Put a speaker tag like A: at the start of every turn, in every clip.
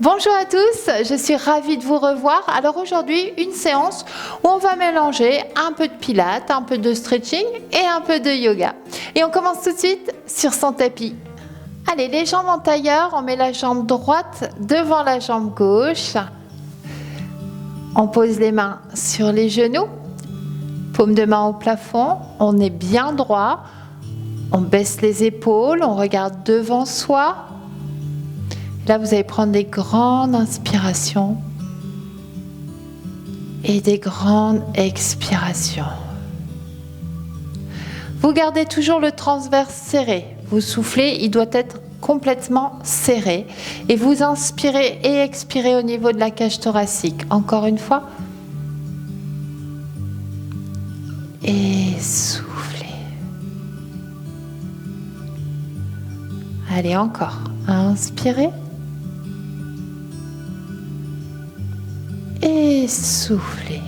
A: Bonjour à tous, je suis ravie de vous revoir. Alors aujourd'hui, une séance où on va mélanger un peu de pilates, un peu de stretching et un peu de yoga. Et on commence tout de suite sur son tapis. Allez, les jambes en tailleur, on met la jambe droite devant la jambe gauche. On pose les mains sur les genoux, paume de main au plafond, on est bien droit. On baisse les épaules, on regarde devant soi. Là, vous allez prendre des grandes inspirations et des grandes expirations. Vous gardez toujours le transverse serré. Vous soufflez, il doit être complètement serré. Et vous inspirez et expirez au niveau de la cage thoracique. Encore une fois. Et soufflez. Allez, encore. Inspirez. Et soufflez.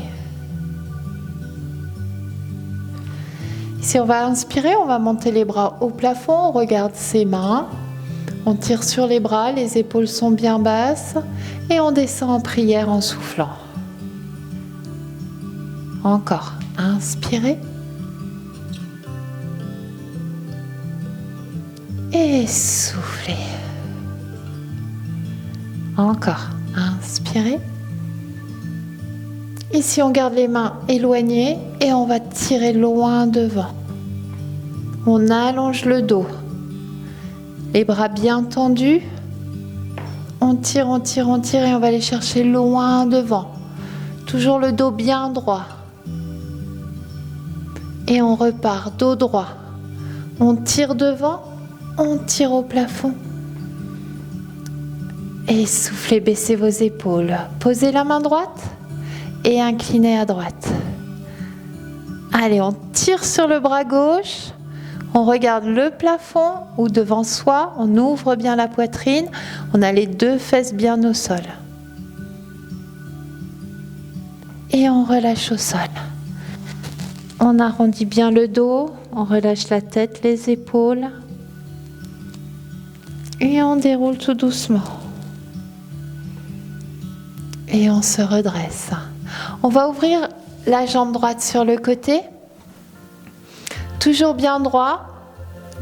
A: Si on va inspirer, on va monter les bras au plafond, on regarde ses mains, on tire sur les bras, les épaules sont bien basses et on descend en prière en soufflant. Encore, inspirez. Et soufflez. Encore, inspirez. Ici, on garde les mains éloignées et on va tirer loin devant. On allonge le dos. Les bras bien tendus. On tire, on tire, on tire et on va aller chercher loin devant. Toujours le dos bien droit. Et on repart, dos droit. On tire devant, on tire au plafond. Et soufflez, baissez vos épaules. Posez la main droite. Et inclinez à droite. Allez, on tire sur le bras gauche, on regarde le plafond ou devant soi, on ouvre bien la poitrine, on a les deux fesses bien au sol. Et on relâche au sol. On arrondit bien le dos, on relâche la tête, les épaules. Et on déroule tout doucement. Et on se redresse. On va ouvrir la jambe droite sur le côté. Toujours bien droit,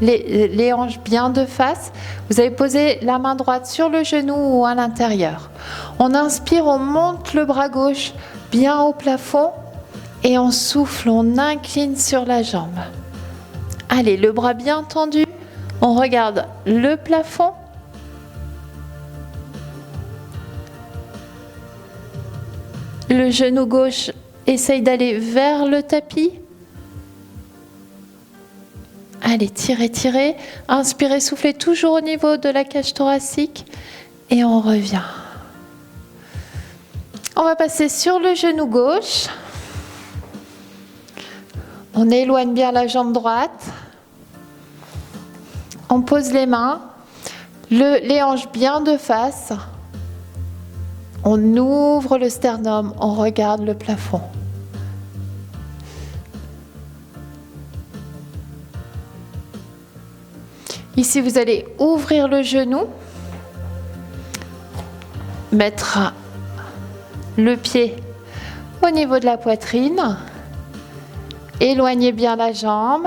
A: les hanches bien de face. Vous allez poser la main droite sur le genou ou à l'intérieur. On inspire, on monte le bras gauche bien au plafond et on souffle, on incline sur la jambe. Allez, le bras bien tendu, on regarde le plafond. Le genou gauche essaye d'aller vers le tapis. Allez, tirez, tirez. Inspirez, soufflez toujours au niveau de la cage thoracique. Et on revient. On va passer sur le genou gauche. On éloigne bien la jambe droite. On pose les mains. Les hanches bien de face. On ouvre le sternum, on regarde le plafond. Ici, vous allez ouvrir le genou, mettre le pied au niveau de la poitrine, éloignez bien la jambe,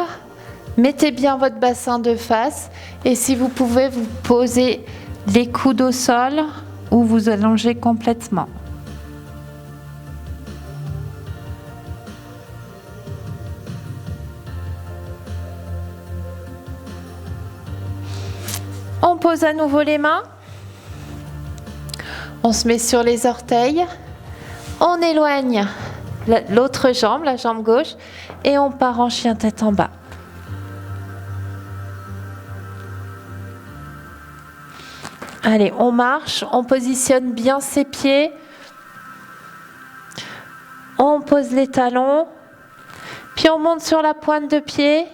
A: mettez bien votre bassin de face et si vous pouvez, vous posez les coudes au sol ou vous allongez complètement. On pose à nouveau les mains. On se met sur les orteils. On éloigne l'autre jambe, la jambe gauche, et on part en chien tête en bas. Allez, on marche, on positionne bien ses pieds. On pose les talons. Puis on monte sur la pointe de pied.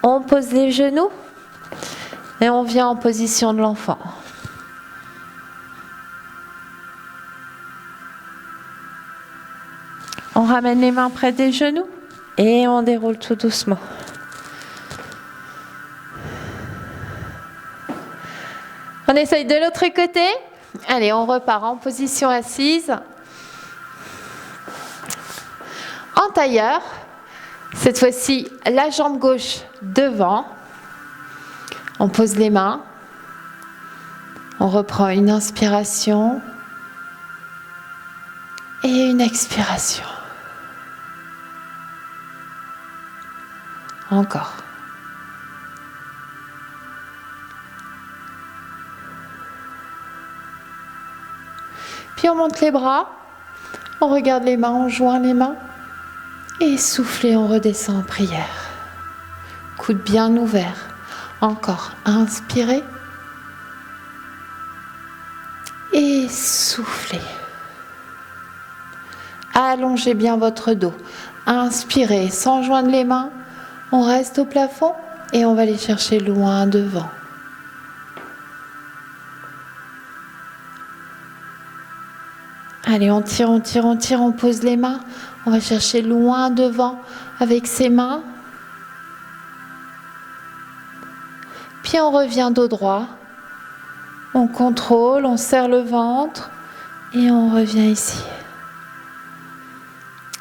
A: On pose les genoux. Et on vient en position de l'enfant. On ramène les mains près des genoux. Et on déroule tout doucement. On essaye de l'autre côté. Allez, on repart en position assise. En tailleur, cette fois-ci, la jambe gauche devant. On pose les mains. On reprend une inspiration et une expiration. Encore. Puis on monte les bras, on regarde les mains, on joint les mains et soufflez, on redescend en prière. Coude bien ouvert. Encore. Inspirez et soufflez. Allongez bien votre dos. Inspirez sans joindre les mains. On reste au plafond et on va aller chercher loin devant. Allez, on tire, on tire, on tire, on pose les mains. On va chercher loin devant avec ses mains. Puis on revient dos droit. On contrôle, on serre le ventre et on revient ici.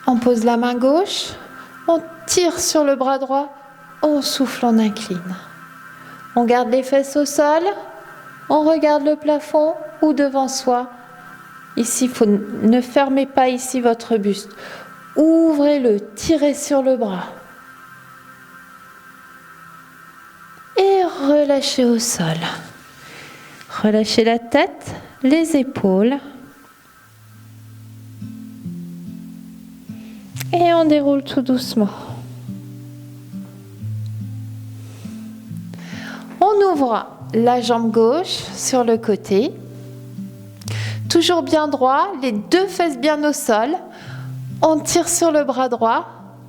A: On pose la main gauche, on tire sur le bras droit, on souffle, on incline. On garde les fesses au sol, on regarde le plafond ou devant soi. Ici, ne fermez pas ici votre buste. Ouvrez-le, tirez sur le bras. Et relâchez au sol. Relâchez la tête, les épaules. Et on déroule tout doucement. On ouvre la jambe gauche sur le côté. Toujours bien droit, les deux fesses bien au sol. On tire sur le bras droit,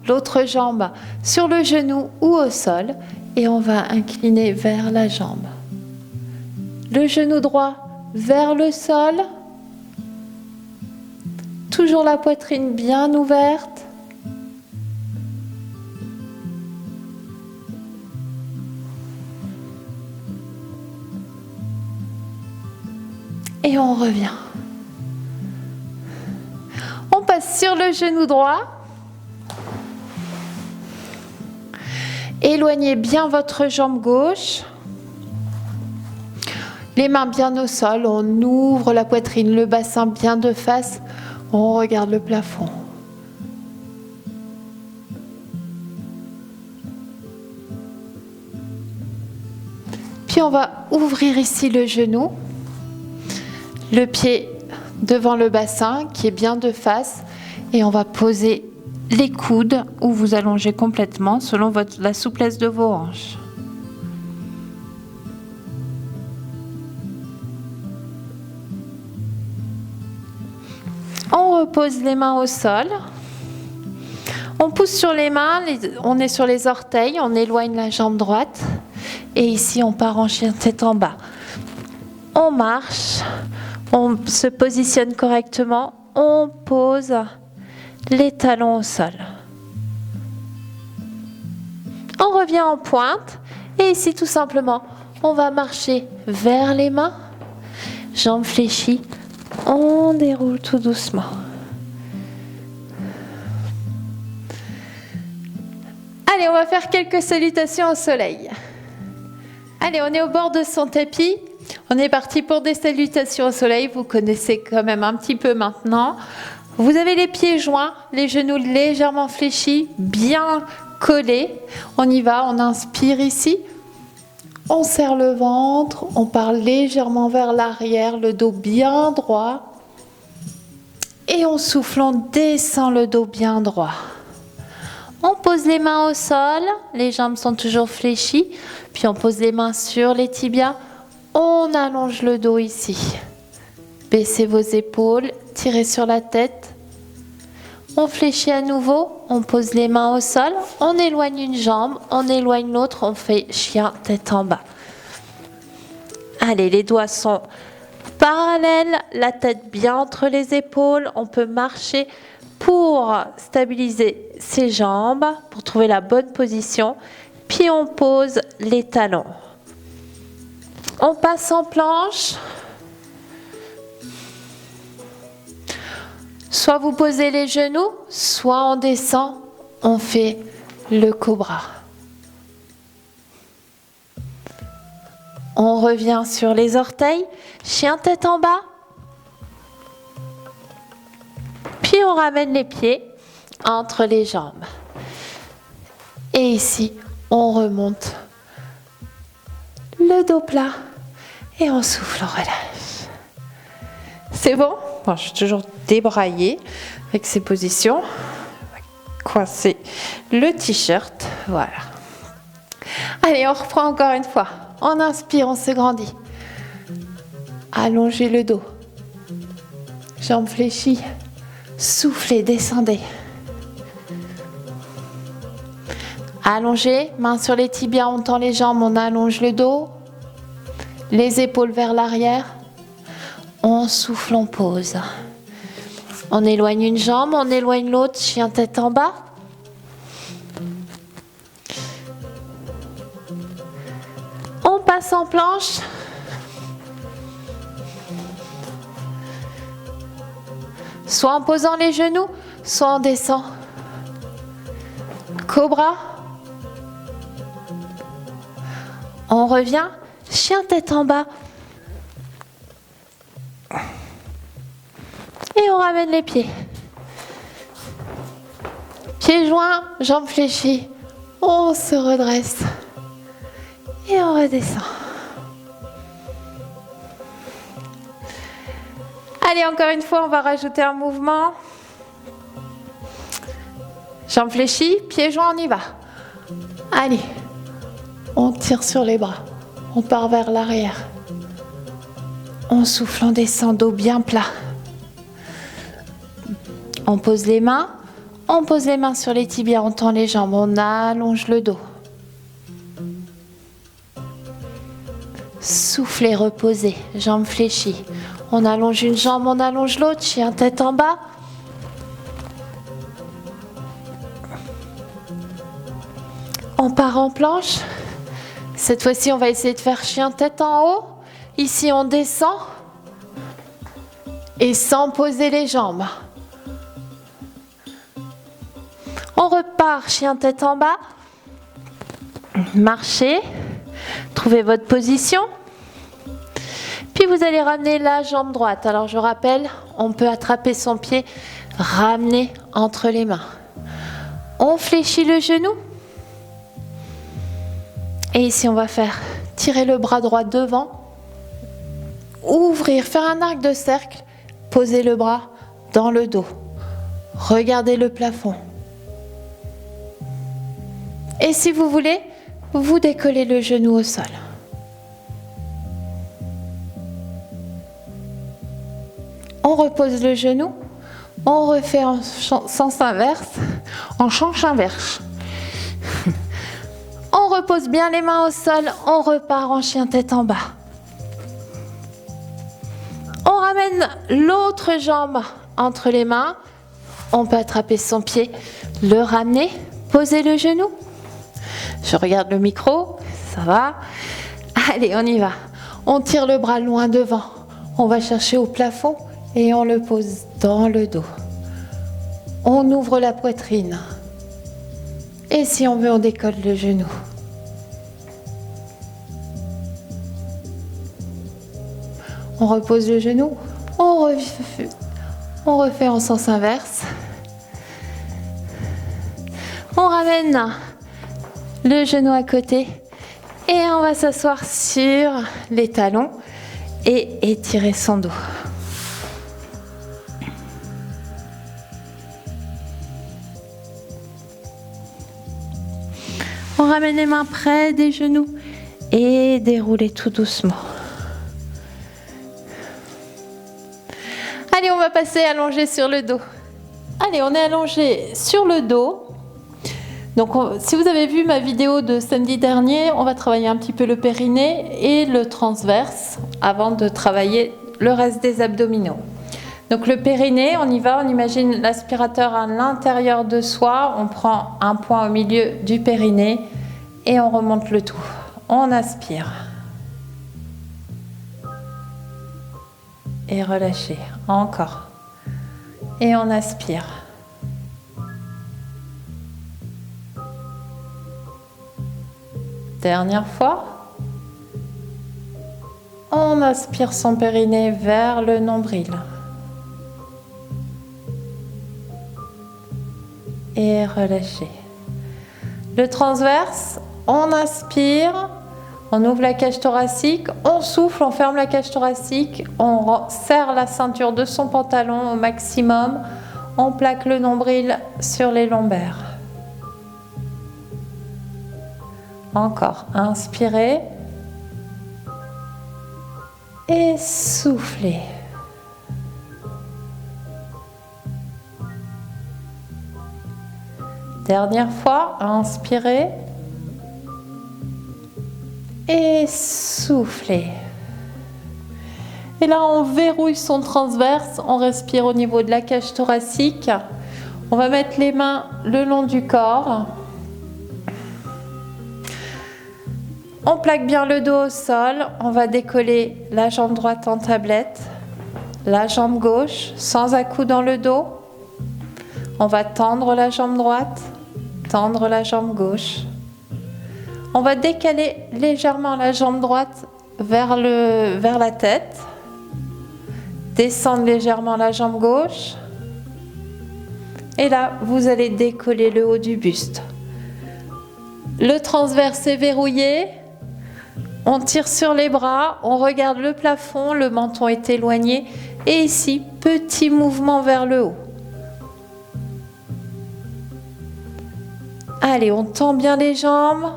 A: l'autre jambe sur le genou ou au sol. Et on va incliner vers la jambe. Le genou droit vers le sol. Toujours la poitrine bien ouverte. Et on revient. On passe sur le genou droit. Éloignez bien votre jambe gauche. Les mains bien au sol. On ouvre la poitrine, le bassin bien de face. On regarde le plafond. Puis on va ouvrir ici le genou. Le pied devant le bassin qui est bien de face et on va poser les coudes ou vous allongez complètement selon la souplesse de vos hanches. On repose les mains au sol. On pousse sur les mains, on est sur les orteils, on éloigne la jambe droite et ici on part en chien tête en bas. On marche. On se positionne correctement, on pose les talons au sol. On revient en pointe et ici tout simplement, on va marcher vers les mains, jambes fléchies, on déroule tout doucement. Allez, on va faire quelques salutations au soleil. Allez, on est au bord de son tapis. On est parti pour des salutations au soleil, vous connaissez quand même un petit peu maintenant. Vous avez les pieds joints, les genoux légèrement fléchis, bien collés. On y va, on inspire ici. On serre le ventre, on part légèrement vers l'arrière, le dos bien droit. Et on souffle, on descend le dos bien droit. On pose les mains au sol, les jambes sont toujours fléchies. Puis on pose les mains sur les tibias. On allonge le dos ici. Baissez vos épaules, tirez sur la tête. On fléchit à nouveau, on pose les mains au sol, on éloigne une jambe, on éloigne l'autre, on fait chien tête en bas. Allez, les doigts sont parallèles, la tête bien entre les épaules. On peut marcher pour stabiliser ses jambes, pour trouver la bonne position. Puis on pose les talons. On passe en planche. Soit vous posez les genoux, soit on descend, on fait le cobra. On revient sur les orteils, chien tête en bas. Puis on ramène les pieds entre les jambes. Et ici, on remonte le dos plat et on souffle, on relâche. C'est bon? Bon, je suis toujours débraillée avec ces positions. On va coincer le t-shirt, voilà. Allez, on reprend encore une fois. On inspire, on se grandit. Allongez le dos. Jambes fléchies. Soufflez, descendez. Allongez, mains sur les tibias, on tend les jambes, on allonge le dos. Les épaules vers l'arrière. On souffle, on pose. On éloigne une jambe, on éloigne l'autre, chien tête en bas. On passe en planche. Soit en posant les genoux, soit on descend. Cobra. On revient, chien tête en bas. Et on ramène les pieds. Pieds joints, jambes fléchies. On se redresse. Et on redescend. Allez, encore une fois, on va rajouter un mouvement. Jambes fléchies, pieds joints, on y va. Allez, on tire sur les bras. On part vers l'arrière. On souffle, on descend, dos bien plat. On pose les mains. On pose les mains sur les tibias, on tend les jambes, on allonge le dos. Soufflez, reposez, jambes fléchies. On allonge une jambe, on allonge l'autre, chien tête en bas. On part en planche. Cette fois-ci, on va essayer de faire chien tête en haut. Ici, on descend. Et sans poser les jambes. On repart, chien tête en bas. Marchez. Trouvez votre position. Puis vous allez ramener la jambe droite. Alors je rappelle, on peut attraper son pied, ramener entre les mains. On fléchit le genou. Et ici on va faire tirer le bras droit devant. Ouvrir, faire un arc de cercle. Poser le bras dans le dos. Regardez le plafond. Et si vous voulez, vous décollez le genou au sol. On repose le genou, on refait en sens inverse, en change inverse. On repose bien les mains au sol, on repart en chien tête en bas. On ramène l'autre jambe entre les mains, on peut attraper son pied, le ramener, poser le genou. Je regarde le micro, ça va. Allez, on y va. On tire le bras loin devant. On va chercher au plafond et on le pose dans le dos. On ouvre la poitrine. Et si on veut, on décolle le genou. On repose le genou. On refait en sens inverse. On ramène le genou à côté et on va s'asseoir sur les talons et étirer son dos. On ramène les mains près des genoux et déroulez tout doucement. Allez, on va passer allongé sur le dos. Allez, on est allongé sur le dos. Donc, si vous avez vu ma vidéo de samedi dernier, on va travailler un petit peu le périnée et le transverse avant de travailler le reste des abdominaux. Donc, le périnée, on y va, on imagine l'aspirateur à l'intérieur de soi, on prend un point au milieu du périnée et on remonte le tout. On aspire. Et relâchez. Encore. et on aspire. Dernière fois. On aspire son périnée vers le nombril. Et relâchez. Le transverse, on inspire, on ouvre la cage thoracique, on souffle, on ferme la cage thoracique, on serre la ceinture de son pantalon au maximum, on plaque le nombril sur les lombaires. Encore, inspirez et soufflez. Dernière fois, inspirez et soufflez. Et là, on verrouille son transverse, on respire au niveau de la cage thoracique. On va mettre les mains le long du corps. On plaque bien le dos au sol, on va décoller la jambe droite en tablette, la jambe gauche sans à-coups dans le dos. On va tendre la jambe droite, tendre la jambe gauche. On va décaler légèrement la jambe droite vers la tête. Descendre légèrement la jambe gauche. Et là, vous allez décoller le haut du buste. Le transverse est verrouillé. On tire sur les bras, on regarde le plafond, le menton est éloigné. Et ici, petit mouvement vers le haut. Allez, on tend bien les jambes.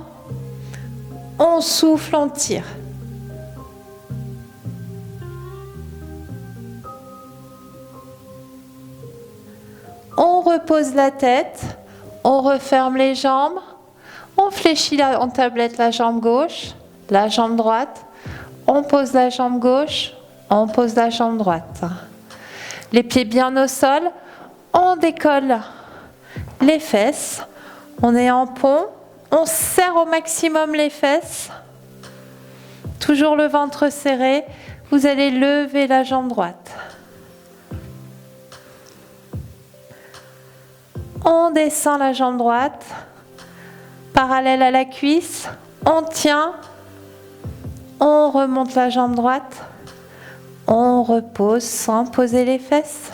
A: On souffle, on tire. On repose la tête. On referme les jambes. On fléchit en tablette la jambe gauche, la jambe droite. On pose la jambe gauche. On pose la jambe droite. Les pieds bien au sol. On décolle les fesses. On est en pont, on serre au maximum les fesses, toujours le ventre serré, vous allez lever la jambe droite. On descend la jambe droite, parallèle à la cuisse, on tient, on remonte la jambe droite, on repose sans poser les fesses,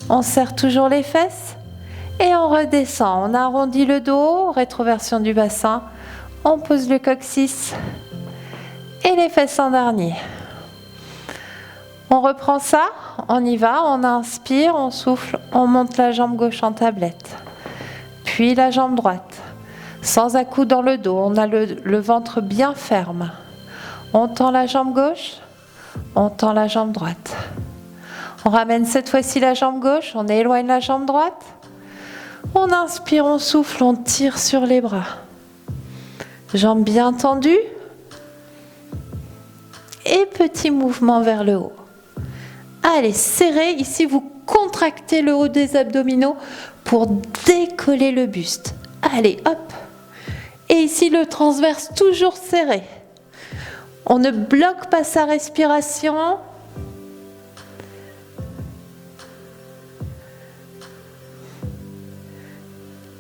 A: on serre toujours les fesses. Et on redescend, on arrondit le dos, rétroversion du bassin, on pose le coccyx et les fesses en dernier. On reprend ça, on y va, on inspire, on souffle, on monte la jambe gauche en tablette. Puis la jambe droite, sans à-coups dans le dos, on a le ventre bien ferme. On tend la jambe gauche, on tend la jambe droite. On ramène cette fois-ci la jambe gauche, on éloigne la jambe droite. On inspire, on souffle, on tire sur les bras. Jambes bien tendues. Et petit mouvement vers le haut. Allez, serrez. Ici, vous contractez le haut des abdominaux pour décoller le buste. Allez, hop. Et ici, le transverse toujours serré. On ne bloque pas sa respiration.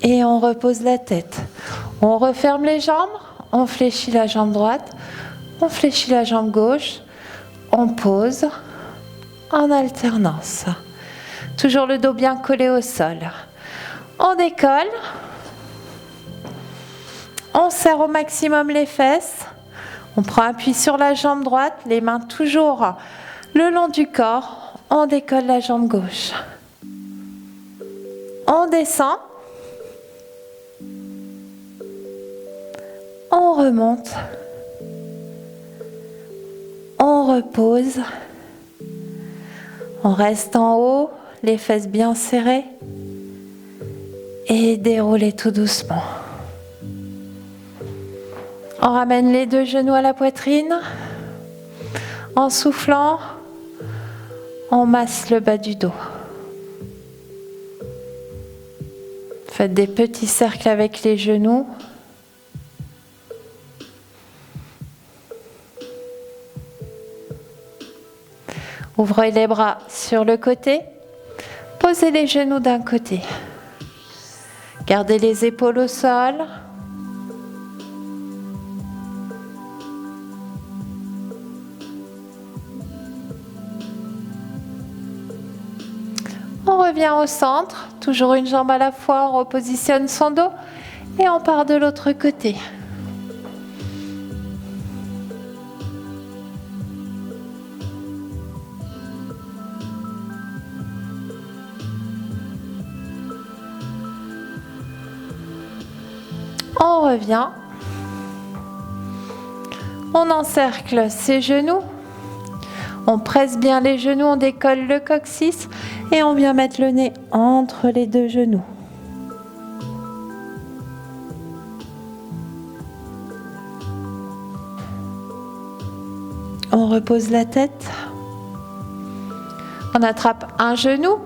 A: Et on repose la tête. On referme les jambes, on fléchit la jambe droite, on fléchit la jambe gauche, on pose en alternance. Toujours le dos bien collé au sol. On décolle. On serre au maximum les fesses. On prend appui sur la jambe droite, les mains toujours le long du corps. On décolle la jambe gauche. On descend. On remonte, on repose, on reste en haut, les fesses bien serrées et déroulez tout doucement. On ramène les deux genoux à la poitrine, en soufflant, on masse le bas du dos. Faites des petits cercles avec les genoux. Ouvrez les bras sur le côté. Posez les genoux d'un côté. Gardez les épaules au sol. On revient au centre, toujours une jambe à la fois, on repositionne son dos et on part de l'autre côté. On revient. On encercle ses genoux. On presse bien les genoux, on décolle le coccyx et on vient mettre le nez entre les deux genoux. On repose la tête. On attrape un genou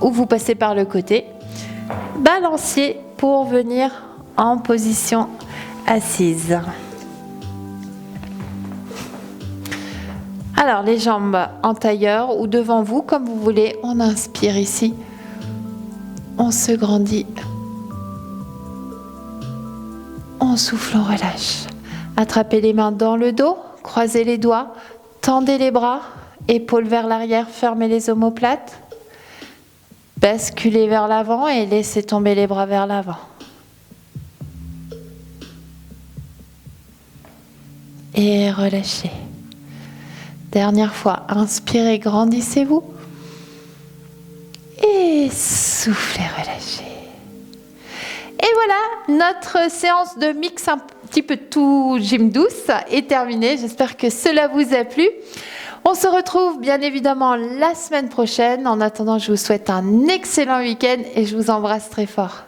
A: ou vous passez par le côté. Balancier pour venir en position assise. Alors les jambes en tailleur ou devant vous comme vous voulez. On inspire ici. On se grandit. On souffle, on relâche. Attrapez les mains dans le dos. Croisez les doigts. Tendez les bras. Épaules vers l'arrière. Fermez les omoplates. Basculez vers l'avant et laissez tomber les bras vers l'avant. Et relâchez. Dernière fois, inspirez, grandissez-vous. Et soufflez, relâchez. Et voilà, notre séance de mix un petit peu tout gym douce est terminée. J'espère que cela vous a plu. On se retrouve bien évidemment la semaine prochaine. En attendant, je vous souhaite un excellent week-end et je vous embrasse très fort.